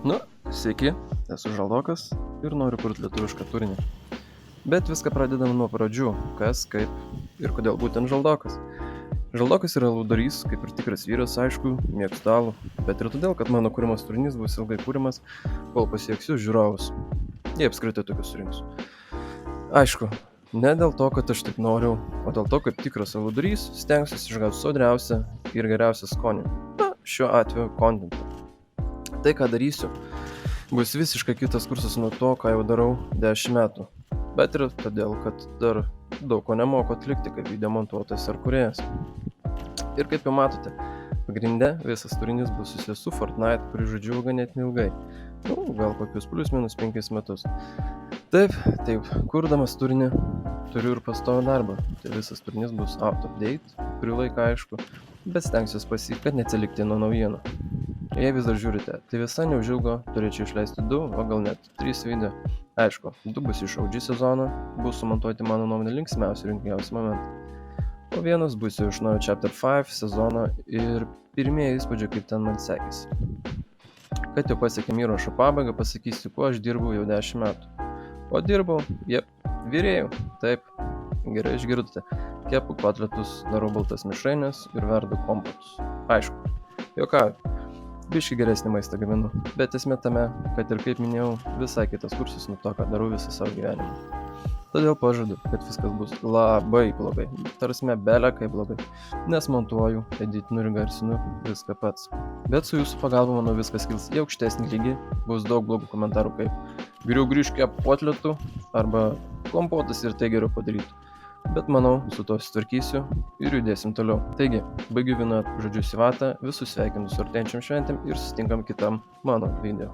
Nu, sveiki, esu Žaldokas ir noriu kurti lietuvišką turinį. Bet viską pradedam nuo pradžių, kas, kaip ir kodėl būtent Žaldokas. Žaldokas yra laudarys, kaip ir tikras vyras, aišku, mėgstu alų, bet ir todėl, kad mano kūrimas turinys bus ilgai kūrimas, kol pasieksiu žiūrovus. Jie apskritai tokius surinksiu. Aišku, ne dėl to, kad aš taip noriu, o dėl to, kaip tikras laudarys stengsiuosi išgauti sodriausią ir geriausią skonį. Na, šiuo atveju kontentą. Tai, ką darysiu, bus visiškai kitas kursas nuo to, ką jau darau 10 metų. Bet ir todėl, kad dar daug ko nemoku atlikti kaip video montuotojas ar kūrėjas. Ir kaip jau matote, pagrinde visas turinys bus susijęs su Fortnite, kurį žaidžiu ganėtinai ilgai. Gal kokius +- 5 metus. Taip, kurdamas turinį turiu ir pastovų darbą. Tai visas turinys bus out of date, kurių laiką aišku, bet stengsiuosi pasiekti, kad neatsilikti nuo naujienų. Jei vis dar žiūrite, tai visai neužilgo turėčiau išleisti 2, o gal net 3 video. Aišku, 2 bus iš OG sezono, bus sumontuoti mano nuomonė linksmiausi ir rinkiausi momentai. O vienas bus jau iš naujo Chapter 5 sezono ir pirmieji įspūdžiai, kaip ten man sekėsi. Kad jau pasiekėm įrašo pabaigą, pasakysiu, kuo aš dirbau jau 10 metų. O dirbau, virėjau, taip, gerai išgirdote, kepu kotletus, darau baltas mišraines ir verdu kompotus. Aišku, juokauju. Biškį geresnį maistą gaminu, bet esmė tame, kad ir kaip minėjau, visai kitas kursas nuo to, ką darau visą savo gyvenimą. Todėl pažadu, kad viskas bus labai blogai, tarsi belė kaip blogai, nes montuoju, editinu ir garsinu viską pats. Bet su jūsų pagalba, manau, viskas kils į aukštesnį lygį, bus daug blogų komentarų kaip geriau grįžk kep kotletų arba kompotas ir tai geriau padarytų. Bet manau, su to susitvarkysiu ir judėsim toliau. Taigi, baigiu vieną žodžius į vatą, visus sveikinu su artėjančiam šventėm ir susitinkam kitam mano video.